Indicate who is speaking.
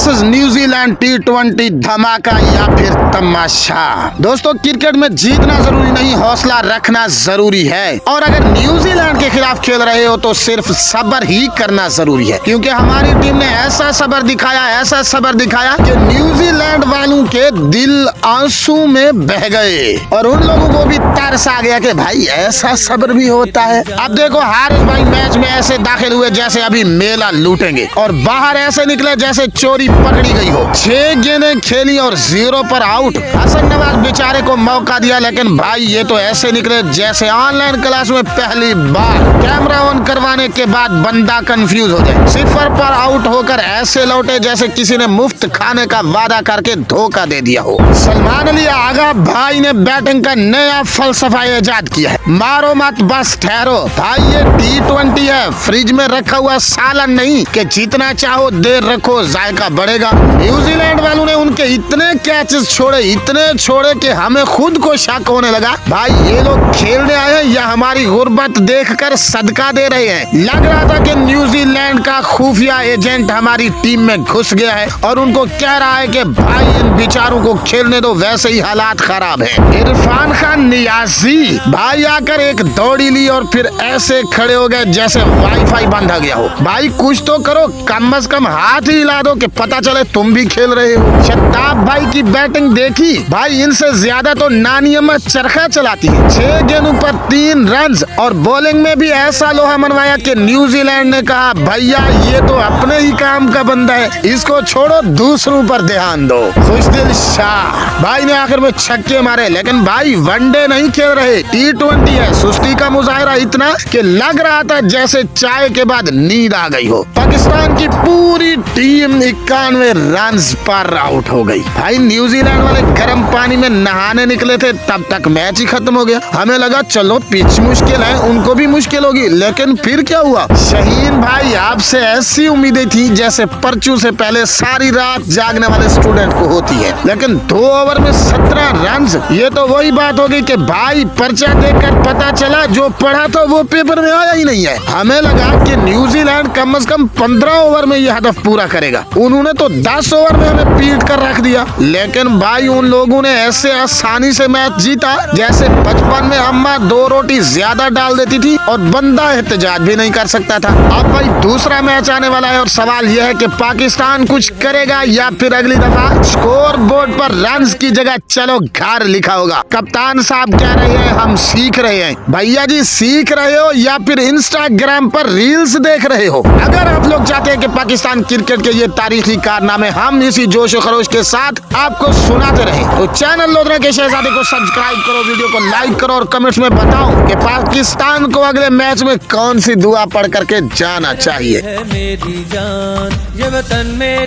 Speaker 1: Versus New Zealand T20 धमाका या फिर तमाशा। दोस्तों क्रिकेट में जीतना जरूरी नहीं, हौसला रखना जरूरी है। और अगर न्यूजीलैंड के खिलाफ खेल रहे हो तो सिर्फ सब्र ही करना जरूरी है, क्योंकि हमारी टीम ने ऐसा सब्र दिखाया कि न्यूजीलैंड वालों के दिल आंसू में बह गए और उन लोगों को भी तरस आ गया कि भाई ऐसा सब्र भी होता है। अब देखो हारिस भाई मैच में ऐसे दाखिल हुए जैसे अभी मेला लूटेंगे और बाहर ऐसे निकले जैसे चोरी पकड़ी गई हो। 6 गेंदें खेली और 0 पर आउट। हसन नवाज बेचारे को मौका दिया, लेकिन भाई ये तो ऐसे निकले जैसे ऑनलाइन क्लास में पहली बार कैमरा ऑन करवाने के बाद बंदा कंफ्यूज हो जाए। 0 पर आउट होकर ऐसे लौटे जैसे किसी ने मुफ्त खाने का वादा करके धोखा दे दिया हो। सलमान अली आगा भाई ने बैटिंग का नया फलसफा इजाद किया है। मारो मत बस ठहरो भाई, ये T20 है, फ्रिज में रखा हुआ सालन नहीं कि जितना चाहो देर रखो जायका बढ़ेगा। न्यूजीलैंड वालों ने उनके इतने कैचेस छोड़े कि हमें खुद को शक होने लगा भाई ये लोग खेलने आए हैं या हमारी गुर्बत देखकर सदका दे रहे हैं। लग रहा था कि न्यूजीलैंड का खुफिया एजेंट हमारी टीम में घुस गया है और उनको कह रहा है कि भाई इन बेचारों को खेलने दो, वैसे ही हालात खराब है। इरफान खान नियाजी भाई आकर एक दौड़ी ली और फिर ऐसे खड़े हो गए जैसे वाईफाई बंद आ गया हो। भाई कुछ तो करो, कम से कम हाथ ही हिला दो कि पता चले तुम भी खेल रहे हो। शताब भाई की बैटिंग देखी भाई, इनसे ज्यादा तो नानी अम्मा चरखा चलाती है। 6 गेंदों पर 3 रन और बॉलिंग में भी ऐसा लोहा मनवाया कि न्यूजीलैंड ने कहा भैया ये तो अपने ही काम का बंदा है, इसको छोड़ो दूसरों पर ध्यान दो। खुशदिल शाह भाई ने आखिर में छक्के मारे, लेकिन भाई वनडे नहीं खेल रहे, T20 है। सुस्ती का मुजाहरा इतना कि लग रहा था जैसे चाय के बाद नींद आ गई हो। पाकिस्तान की पूरी टीम 91 रन पर आउट हो गई। भाई न्यूजीलैंड वाले गर्म पानी में नहाने निकले थे, तब तक मैच ही खत्म हो गया। हमें लगा चलो पिच मुश्किल है, उनको भी मुश्किल होगी, लेकिन फिर क्या हुआ। शहीन भाई आपसे ऐसी उम्मीदें थी जैसे परचू से पहले सारी रात जागने वाले स्टूडेंट को होती है, लेकिन 2 ओवर में 17 रन। ये तो वही बात होगी कि भाई पर्चा देखकर पता चला जो पढ़ा तो वो पेपर में आया ही नहीं है। हमें लगा कि न्यूजीलैंड कम से कम 15 ओवर में ये हदफ पूरा करेगा, उन्होंने तो 10 ओवर में हमें पीट कर रख दिया। लेकिन भाई उन लोगों ने ऐसे आसानी से मैच जीता जैसे बचपन में अम्मा 2 रोटी ज्यादा डाल देती थी और बंदा एहतजाज भी नहीं कर सकता था। अब भाई दूसरा मैच आने वाला है और सवाल यह है कि पाकिस्तान कुछ करेगा या फिर अगली दफा स्कोर बोर्ड पर रन्स की जगह चलो घर लिखा होगा। कप्तान साहब कह रहे हैं हम सीख रहे हैं। भैया जी सीख रहे हो या फिर इंस्टाग्राम पर रील्स देख रहे हो? अगर आप लोग चाहते हैं कि पाकिस्तान क्रिकेट के ये तारीखी कारनामे हम इसी जोश और खरोश के साथ आपको सुनाते रहे तो चैनल लोधरा के शहजादे को सब्सक्राइब करो, वीडियो को लाइक करो और कमेंट्स में बताओ कि पाकिस्तान को अगले मैच में कौन सी दुआ पढ़ करके जाना चाहिए।
Speaker 2: मेरी जान ये वतन मेरी